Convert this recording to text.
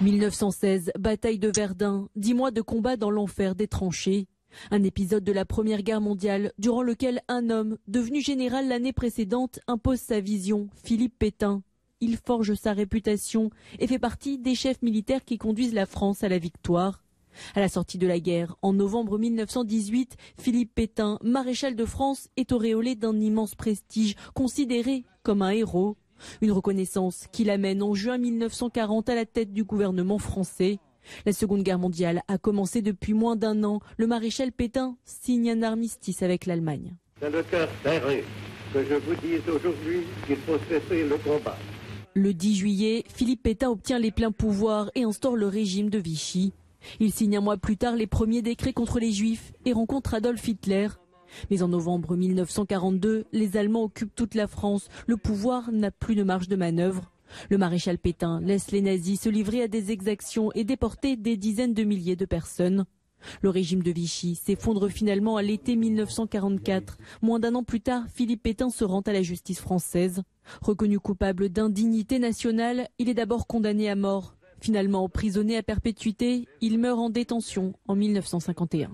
1916, bataille de Verdun, 10 mois de combat dans l'enfer des tranchées. Un épisode de la Première Guerre mondiale durant lequel un homme, devenu général l'année précédente, impose sa vision, Philippe Pétain. Il forge sa réputation et fait partie des chefs militaires qui conduisent la France à la victoire. À la sortie de la guerre, en novembre 1918, Philippe Pétain, maréchal de France, est auréolé d'un immense prestige, considéré comme un héros. Une reconnaissance qui l'amène en juin 1940 à la tête du gouvernement français. La Seconde Guerre mondiale a commencé depuis moins d'un an. Le maréchal Pétain signe un armistice avec l'Allemagne. C'est le cœur serré que je vous dise aujourd'hui qu'il faut cesser le combat. Le 10 juillet, Philippe Pétain obtient les pleins pouvoirs et instaure le régime de Vichy. Il signe un mois plus tard les premiers décrets contre les Juifs et rencontre Adolf Hitler. Mais en novembre 1942, les Allemands occupent toute la France. Le pouvoir n'a plus de marge de manœuvre. Le maréchal Pétain laisse les nazis se livrer à des exactions et déporter des dizaines de milliers de personnes. Le régime de Vichy s'effondre finalement à l'été 1944. Moins d'un an plus tard, Philippe Pétain se rend à la justice française. Reconnu coupable d'indignité nationale, il est d'abord condamné à mort. Finalement emprisonné à perpétuité, il meurt en détention en 1951.